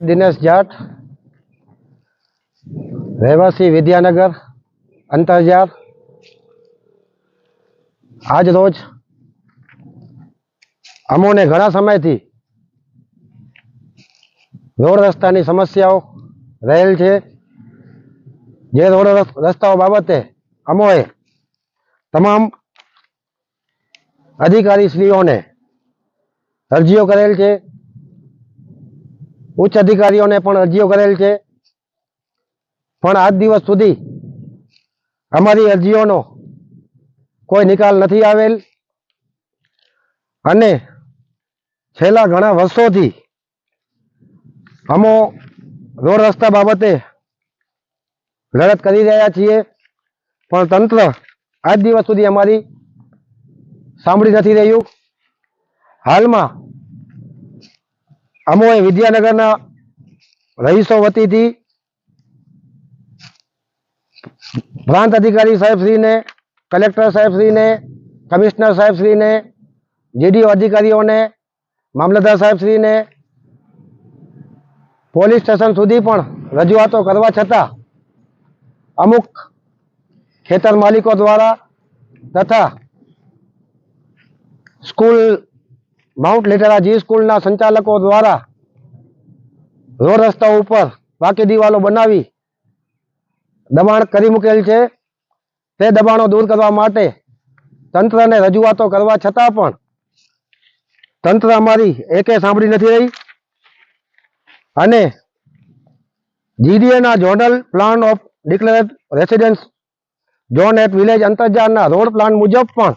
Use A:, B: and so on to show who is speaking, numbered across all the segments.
A: દિનેશ જાટ, રહેવાસી વિદ્યાનગર અંતરજાર. આજ રોજ અમોને ઘણા સમયથી રોડ રસ્તાની સમસ્યાઓ રહેલ છે. જે રોડ રસ્તાઓ બાબતે અમોએ તમામ અધિકારીશ્રીઓને અરજીઓ કરેલ છે. ઉચ્ચ અધિકારીઓને પણ અરજીઓ કરેલ છે, પણ આજ દિવસ સુધી અમારી અરજીઓનો કોઈ નિકાલ નથી આવેલ અને છેલ્લા ઘણા વર્ષોથી અમો રોડ રસ્તા બાબતે લડત કરી રહ્યા છીએ, પણ તંત્ર આજ દિવસ સુધી અમારી સાંભળી નથી રહ્યું. હાલમાં અમોએ વિદ્યાનગરના રહીશો વતીથી પ્રાંત અધિકારી સાહેબશ્રીને, કલેક્ટર સાહેબશ્રીને, કમિશનર સાહેબશ્રીને, જીડીઓ અધિકારીઓને, મામલતદાર સાહેબશ્રીને, પોલીસ સ્ટેશન સુધી પણ રજૂઆતો કરવા છતાં અમુક ખેતર માલિકો દ્વારા તથા સ્કૂલ માઉન્ટ લીટરા જી સ્કૂલના સંચાલકો દ્વારા રોડ રસ્તાઓ ઉપર પાકી દિવાલો બનાવી દબાણ કરી મૂકેલ છે. તે દબાણો દૂર કરવા માટે તંત્રને રજૂઆતો કરવા છતાં પણ તંત્ર અમારી એકે સાંભળી નથી રહી અને જીડીએના zonal plan of declared residence zone at village અંતરજારના રોડ પ્લાન મુજબ પણ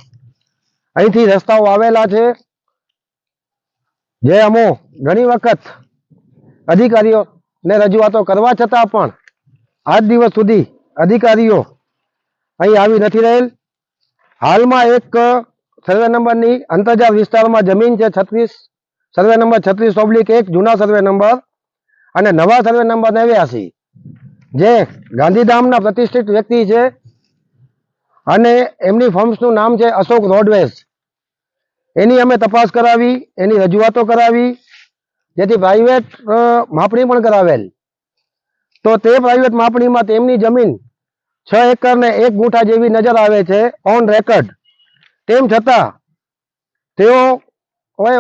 A: અહીંથી રસ્તાઓ આવેલા છે, જે અમો ઘણી વખત અધિકારીઓને રજૂઆતો કરવા છતાં પણ આજ દિવસ સુધી અધિકારીઓ અહીં આવી નથી રહેલ. હાલમાં એક સર્વે નંબરની અંતરજાર વિસ્તારમાં જમીન છે 36 સર્વે નંબર 36/1 જૂના સર્વે નંબર અને નવા સર્વે નંબર 89, જે ગાંધીધામના પ્રતિષ્ઠિત વ્યક્તિ છે અને એમની ફર્મ્સનું નામ છે અશોક રોડવેઝ. એની અમે તપાસ કરાવી, એની રજૂઆતો કરાવી, જેથી પ્રાઇવેટ માપણી પણ કરાવેલ. તો તે પ્રાઇવેટ માપણીમાં તેમની જમીન 6 એકર ને 1 ગુંઠા જેવી નજર આવે છે ઓન રેકર્ડ. તેમ છતાં તેઓ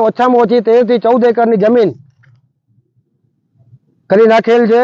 A: ઓછામાં ઓછી 13 થી 14 એકરની જમીન કરી નાખેલ છે.